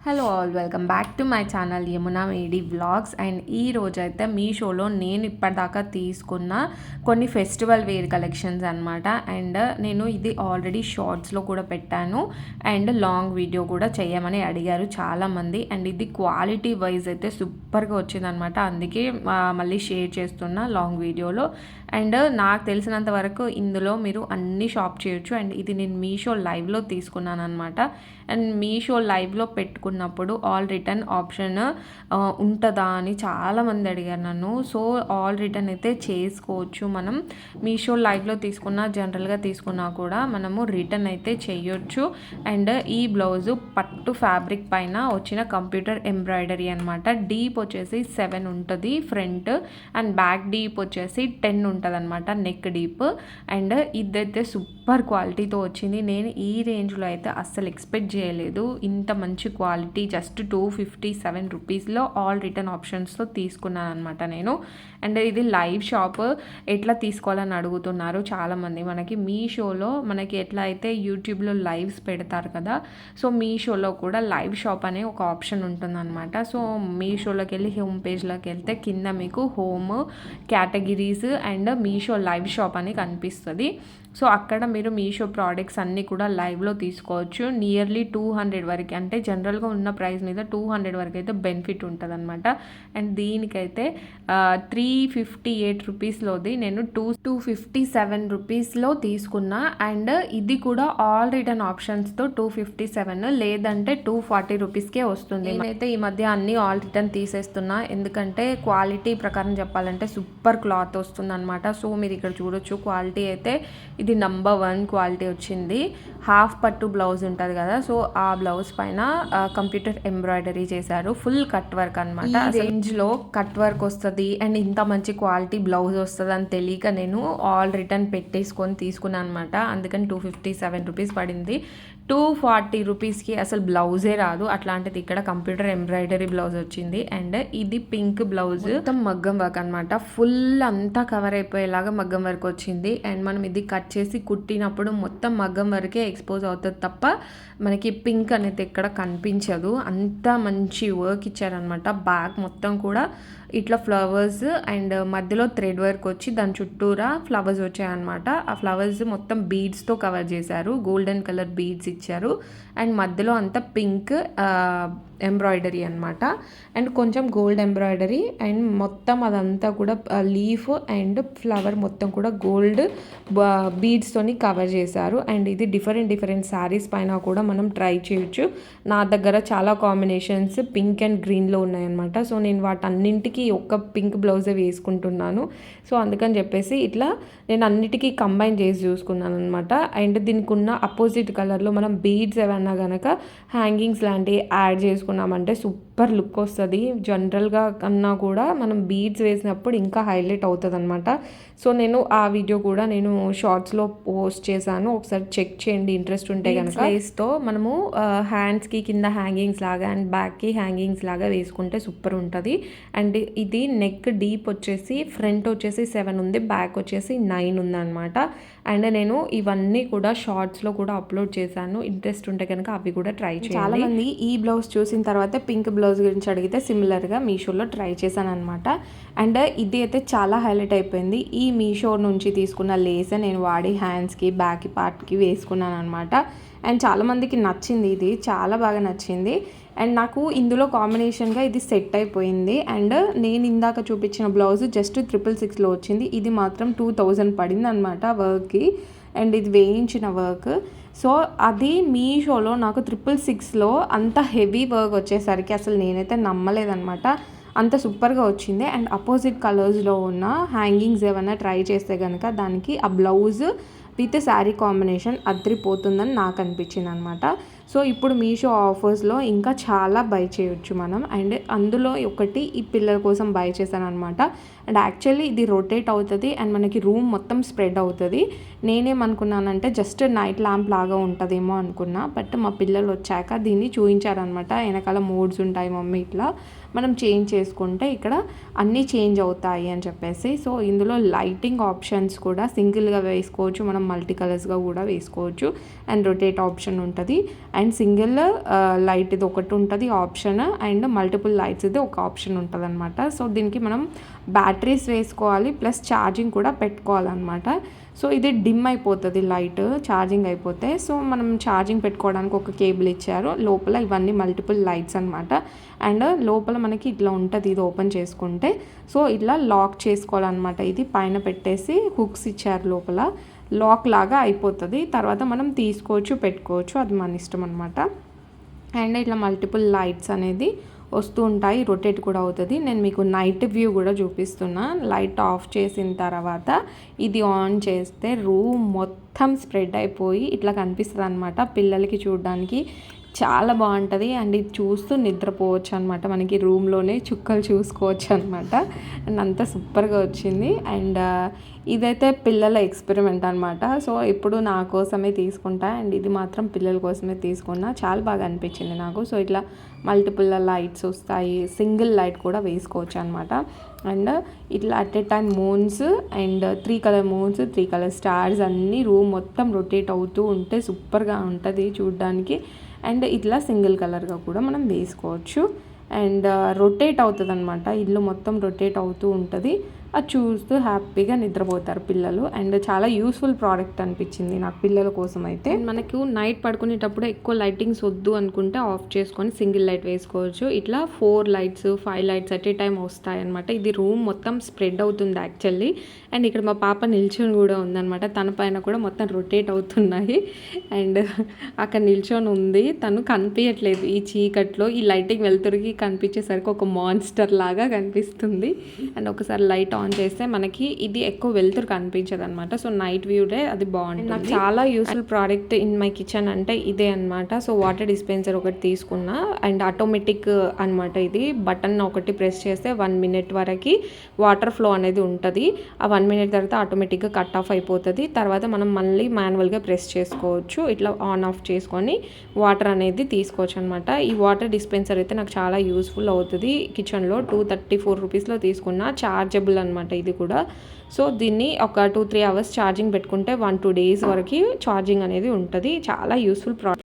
Hello all, welcome back to my channel Yamuna మేడి vlogs. And ఈ రోజైతే మీషోలో నేను ఇప్పటిదాకా తీసుకున్న కొన్ని ఫెస్టివల్ వేర్ కలెక్షన్స్ అనమాట. అండ్ నేను ఇది ఆల్రెడీ షార్ట్స్లో కూడా పెట్టాను అండ్ లాంగ్ వీడియో కూడా చేయమని అడిగారు చాలామంది. అండ్ ఇది క్వాలిటీ వైజ్ అయితే సూపర్గా వచ్చిందనమాట, అందుకే మళ్ళీ షేర్ చేస్తున్నా లాంగ్ వీడియోలో. అండ్ నాకు తెలిసినంత వరకు ఇందులో మీరు అన్ని షాప్ చేయొచ్చు. అండ్ ఇది నేను మీషో లైవ్లో తీసుకున్నాను అనమాట. అండ్ మీషో లైవ్లో పెట్టుకున్నప్పుడు ఆల్ రిటర్న్ ఆప్షన్ ఉంటుందా అని చాలామంది అడిగారు నన్ను. సో ఆల్ రిటర్న్ అయితే చేసుకోవచ్చు మనం. మీషో లైవ్లో తీసుకున్నా జనరల్గా తీసుకున్నా కూడా మనము రిటర్న్ అయితే చేయొచ్చు. అండ్ ఈ బ్లౌజు పట్టు ఫ్యాబ్రిక్ పైన వచ్చిన కంప్యూటర్ ఎంబ్రాయిడరీ అనమాట. డీప్ వచ్చేసి 7 ఉంటుంది ఫ్రంట్, అండ్ బ్యాక్ డీప్ వచ్చేసి 10 ఉంటుంది అనమాట, నెక్ డీప్. అండ్ ఇదైతే సూపర్ క్వాలిటీతో వచ్చింది. నేను ఈ రేంజ్లో అయితే అస్సలు ఎక్స్పెక్ట్ చేయలేదు ఇంత మంచి క్వాలిటీ. జస్ట్ 257 రూపీస్లో ఆల్ రిటర్న్ ఆప్షన్స్తో తీసుకున్నాను అనమాట నేను. అండ్ ఇది లైవ్ షాప్ ఎట్లా తీసుకోవాలని అడుగుతున్నారు చాలామంది. మనకి మీషోలో మనకి ఎట్లా అయితే యూట్యూబ్లో లైవ్స్ పెడతారు కదా, సో మీషోలో కూడా లైవ్ షాప్ అనే ఒక ఆప్షన్ ఉంటుందన్నమాట. సో మీషోలోకి వెళ్ళి హోమ్ పేజ్లోకి వెళ్తే కింద మీకు home categories and Meesho live shop అని కనిపిస్తుంది. సో అక్కడ మీరు మీషో ప్రోడక్ట్స్ అన్నీ కూడా లైవ్లో తీసుకోవచ్చు. నియర్లీ 200 వరకు, అంటే జనరల్గా ఉన్న ప్రైస్ మీద 200 వరకు అయితే బెనిఫిట్ ఉంటుంది అనమాట. అండ్ దీనికైతే 358 రూపీస్లోది నేను 257 రూపీస్లో తీసుకున్నా. అండ్ ఇది కూడా ఆల్ రిటర్న్ ఆప్షన్స్తో 257, లేదంటే 240 రూపీస్కే వస్తుంది. నేనైతే ఈ మధ్య అన్ని ఆల్ రిటర్న్ తీసేస్తున్నా, ఎందుకంటే క్వాలిటీ ప్రకారం చెప్పాలంటే సూపర్ క్లాత్ వస్తుంది అనమాట. సో మీరు ఇక్కడ చూడొచ్చు క్వాలిటీ అయితే ఇది నంబర్ 1 క్వాలిటీ వచ్చింది. హాఫ్ పట్టు బ్లౌజ్ ఉంటుంది కదా, సో ఆ బ్లౌజ్ పైన కంప్యూటర్ ఎంబ్రాయిడరీ చేశారు, ఫుల్ కట్ వర్క్ అనమాట. రేంజ్లో కట్ వర్క్ వస్తుంది అండ్ ఇంత మంచి క్వాలిటీ బ్లౌజ్ వస్తుంది అని తెలియక నేను ఆల్ రిటర్న్ పెట్టేసుకొని తీసుకున్నాను అనమాట. అందుకని 257 రూపీస్ పడింది. 240 రూపీస్కి అసలు బ్లౌజే రాదు, అట్లాంటిది ఇక్కడ కంప్యూటర్ ఎంబ్రాయిడరీ బ్లౌజ్ వచ్చింది. అండ్ ఇది పింక్ బ్లౌజ్, మొత్తం మగ్గం వర్క్ అనమాట, ఫుల్ అంతా కవర్ అయిపోయేలాగా మగ్గం వర్క్ వచ్చింది. అండ్ మనం ఇది కట్ చేసి కుట్టినప్పుడు మొత్తం మగ్గం వరకే ఎక్స్పోజ్ అవుతుంది తప్ప మనకి పింక్ అనేది ఎక్కడ కనిపించదు. అంత మంచి వర్క్ ఇచ్చారనమాట. బ్యాక్ మొత్తం కూడా ఇట్లా ఫ్లవర్స్ అండ్ మధ్యలో థ్రెడ్ వర్క్ వచ్చి దాని చుట్టూరా ఫ్లవర్స్ వచ్చాయన్నమాట. ఆ ఫ్లవర్స్ మొత్తం బీడ్స్తో కవర్ చేశారు, గోల్డెన్ కలర్ బీడ్స్ ఇచ్చారు. అండ్ మధ్యలో అంతా పింక్ ఎంబ్రాయిడరీ అనమాట, అండ్ కొంచెం గోల్డ్ ఎంబ్రాయిడరీ. అండ్ మొత్తం అదంతా కూడా లీఫ్ అండ్ ఫ్లవర్ మొత్తం కూడా గోల్డ్ బీడ్స్తోని కవర్ చేశారు. అండ్ ఇది డిఫరెంట్ శారీస్ పైన కూడా మనం ట్రై చేయొచ్చు. నా దగ్గర చాలా కాంబినేషన్స్ పింక్ అండ్ గ్రీన్లో ఉన్నాయన్నమాట. సో నేను వాటన్నింటికి ఒక్క పింక్ బ్లౌజే వేసుకుంటున్నాను. సో అందుకని చెప్పేసి ఇట్లా నేను అన్నిటికీ కంబైన్ చేసి చూసుకున్నాను అనమాట. అండ్ దీనికి ఉన్న అపోజిట్ కలర్లో మనం బీడ్స్ ఏమన్నా కనుక హ్యాంగింగ్స్ లాంటివి యాడ్ చేసుకున్నామంటే సూపర్ లుక్ వస్తుంది. జనరల్గా కన్నా కూడా మనం బీడ్స్ వేసినప్పుడు ఇంకా హైలైట్ అవుతుంది అనమాట. సో నేను ఆ వీడియో కూడా నేను షార్ట్స్లో పోస్ట్ చేశాను, ఒకసారి చెక్ చేయండి ఇంట్రెస్ట్ ఉంటే కనుక. లేస్తో మనము హ్యాండ్స్కి కింద హ్యాంగింగ్స్ లాగా అండ్ బ్యాక్కి హ్యాంగింగ్స్ లాగా వేసుకుంటే సూపర్ ఉంటుంది. అండ్ ఇది నెక్ డీప్ వచ్చేసి ఫ్రంట్ వచ్చేసి 7 ఉంది, బ్యాక్ వచ్చేసి 9 ఉందన్నమాట. అండ్ నేను ఇవన్నీ కూడా షార్ట్స్లో కూడా అప్లోడ్ చేశాను, ఇంట్రెస్ట్ ఉంటే కనుక అవి కూడా ట్రై చేయండి. చాలామంది ఈ బ్లౌజ్ చూసిన తర్వాత పింక్ బ్లౌజ్ గురించి అడిగితే సిమిలర్గా మీషోలో ట్రై చేశాను అనమాట. అండ్ ఇది అయితే చాలా హైలైట్ అయిపోయింది. ఈ మీషో నుంచి తీసుకున్న లేస్ నేను వాడి హ్యాండ్స్కి బ్యాక్ పార్ట్కి వేసుకున్నాను అనమాట. అండ్ చాలామందికి నచ్చింది, ఇది చాలా బాగా నచ్చింది. అండ్ నాకు ఇందులో కాంబినేషన్గా ఇది సెట్ అయిపోయింది. అండ్ నేను ఇందాక చూపించిన బ్లౌజ్ జస్ట్ 666లో వచ్చింది, ఇది మాత్రం 2000 పడింది అనమాట వర్క్కి. అండ్ ఇది వేయించిన వర్క్. సో అది మీషోలో నాకు 666లో అంత హెవీ వర్క్ వచ్చేసరికి అసలు నేనైతే నమ్మలేదనమాట, అంత సూపర్గా వచ్చింది. అండ్ అపోజిట్ కలర్స్లో ఉన్న హ్యాంగింగ్స్ ఏమైనా ట్రై చేస్తే కనుక దానికి ఆ బ్లౌజ్ విత్ శారీ కాంబినేషన్ అద్రిపోతుందని నాకు అనిపించింది అనమాట. సో ఇప్పుడు మీషో ఆఫర్స్లో ఇంకా చాలా బై చేయొచ్చు మనం. అండ్ అందులో ఒకటి ఈ పిల్లల కోసం బై చేశాను అనమాట. అండ్ యాక్చువల్లీ ఇది రొటేట్ అవుతుంది అండ్ మనకి రూమ్ మొత్తం స్ప్రెడ్ అవుతుంది. నేనేమనుకున్నానంటే జస్ట్ నైట్ ల్యాంప్ లాగా ఉంటుందేమో అనుకున్నా, బట్ మా పిల్లలు వచ్చాక దీన్ని చూపించారనమాట. వెనకాల మోడ్స్ ఉంటాయి మమ్మీ, ఇట్లా మనం చేంజ్ చేసుకుంటే ఇక్కడ అన్నీ చేంజ్ అవుతాయి అని చెప్పేసి. సో ఇందులో లైటింగ్ ఆప్షన్స్ కూడా సింగిల్గా వేసుకోవచ్చు, మనం మల్టీ కలర్స్గా కూడా వేసుకోవచ్చు. అండ్ రొటేట్ ఆప్షన్ ఉంటుంది. అండ్ సింగిల్ లైట్ ఇది ఒకటి ఉంటుంది ఆప్షన్, అండ్ మల్టిపుల్ లైట్స్ ఇది ఒక ఆప్షన్ ఉంటుంది అనమాట. సో దీనికి మనం బ్యాటరీస్ వేసుకోవాలి, ప్లస్ ఛార్జింగ్ కూడా పెట్టుకోవాలన్నమాట. సో ఇది డిమ్ అయిపోతుంది లైట్ ఛార్జింగ్ అయిపోతే. సో మనం ఛార్జింగ్ పెట్టుకోవడానికి ఒక కేబుల్ ఇచ్చారు, లోపల ఇవన్నీ మల్టిపుల్ లైట్స్ అనమాట. అండ్ లోపల మనకి ఇట్లా ఉంటుంది ఇది ఓపెన్ చేసుకుంటే. సో ఇట్లా లాక్ చేసుకోవాలన్నమాట. ఇది పైన పెట్టేసి హుక్స్ ఇచ్చారు, లోపల లాక్ లాగా అయిపోతుంది. తర్వాత మనం తీసుకోవచ్చు, పెట్టుకోవచ్చు, అది మన ఇష్టం అనమాట. అండ్ ఇట్లా మల్టిపుల్ లైట్స్ అనేది వస్తూ ఉంటాయి, రొటేట్ కూడా అవుతుంది. నేను మీకు నైట్ వ్యూ కూడా చూపిస్తున్నా. లైట్ ఆఫ్ చేసిన తర్వాత ఇది ఆన్ చేస్తే రూమ్ మొత్తం స్ప్రెడ్ అయిపోయి ఇట్లా కనిపిస్తుంది అనమాట. పిల్లలకి చూడడానికి చాలా బాగుంటుంది. అండ్ ఇది చూస్తూ నిద్రపోవచ్చు అనమాట. మనకి రూమ్లోనే చుక్కలు చూసుకోవచ్చు అనమాట. అండ్ అంతా సూపర్గా వచ్చింది. అండ్ ఇదైతే పిల్లల ఎక్స్పెరిమెంట్ అనమాట. సో ఇప్పుడు నా కోసమే తీసుకుంటా, అండ్ ఇది మాత్రం పిల్లల కోసమే తీసుకున్నా. చాలా బాగా అనిపించింది నాకు. సో ఇట్లా మల్టిపుల్ లైట్స్ వస్తాయి, సింగిల్ లైట్ కూడా వేసుకోవచ్చు అనమాట. అండ్ ఇట్లా at a time moons and 3 colour moons, 3 colour stars అన్నీ రూమ్ మొత్తం రొటేట్ అవుతూ ఉంటే సూపర్గా ఉంటుంది చూడడానికి. అండ్ ఇట్లా సింగిల్ కలర్గా కూడా మనం వేసుకోవచ్చు. అండ్ రొటేట్ అవుతుంది అనమాట, ఇల్లు మొత్తం రొటేట్ అవుతూ ఉంటుంది. అది చూస్తూ హ్యాపీగా నిద్రపోతారు పిల్లలు. అండ్ చాలా యూస్ఫుల్ ప్రోడక్ట్ అనిపించింది నాకు పిల్లల కోసం అయితే. మనకు నైట్ పడుకునేటప్పుడు ఎక్కువ లైటింగ్స్ వద్దు అనుకుంటే ఆఫ్ చేసుకొని సింగిల్ లైట్ వేసుకోవచ్చు. ఇట్లా 4 lights 5 lights at a time వస్తాయి అనమాట. ఇది రూమ్ మొత్తం స్ప్రెడ్ అవుతుంది యాక్చువల్లీ. అండ్ ఇక్కడ మా పాప నిల్చొని కూడా ఉందన్నమాట, తన పైన కూడా మొత్తం రొటేట్ అవుతున్నాయి. అండ్ అక్కడ నిల్చొని ఉంది, తను కనిపించట్లేదు ఈ చీకట్లో. ఈ లైటింగ్ వెలుతురికి కనిపించేసరికి ఒక మాన్స్టర్ లాగా కనిపిస్తుంది. అండ్ ఒకసారి లైట్ ఆన్ చేస్తే మనకి ఇది ఎక్కువ వెలుతురు కనిపించదు అనమాట. సో నైట్ వ్యూడే అది బాగుంటుంది. నాకు చాలా useful product in my kitchen అంటే ఇదే అనమాట. సో వాటర్ డిస్పెన్సర్ ఒకటి తీసుకున్నా, అండ్ ఆటోమేటిక్ అనమాట. ఇది బటన్ ఒకటి ప్రెస్ చేస్తే 1 minute వరకు వాటర్ ఫ్లో అనేది ఉంటుంది. ఆ 1 minute తర్వాత ఆటోమేటిక్గా కట్ ఆఫ్ అయిపోతుంది. తర్వాత మనం మళ్ళీ మాన్యువల్గా ప్రెస్ చేసుకోవచ్చు. ఇట్లా ఆన్ ఆఫ్ చేసుకొని వాటర్ అనేది తీసుకోవచ్చు అనమాట. ఈ వాటర్ డిస్పెన్సర్ అయితే నాకు చాలా యూస్ఫుల్ అవుతుంది కిచెన్లో. 234 రూపీస్లో తీసుకున్నా, చార్జబుల్ అనమాట ఇది కూడా. సో దీన్ని ఒక 2-3 hours ఛార్జింగ్ పెట్టుకుంటే 1-2 days వరకు ఛార్జింగ్ అనేది ఉంటుంది. చాలా యూస్ఫుల్ ప్రోడక్ట్.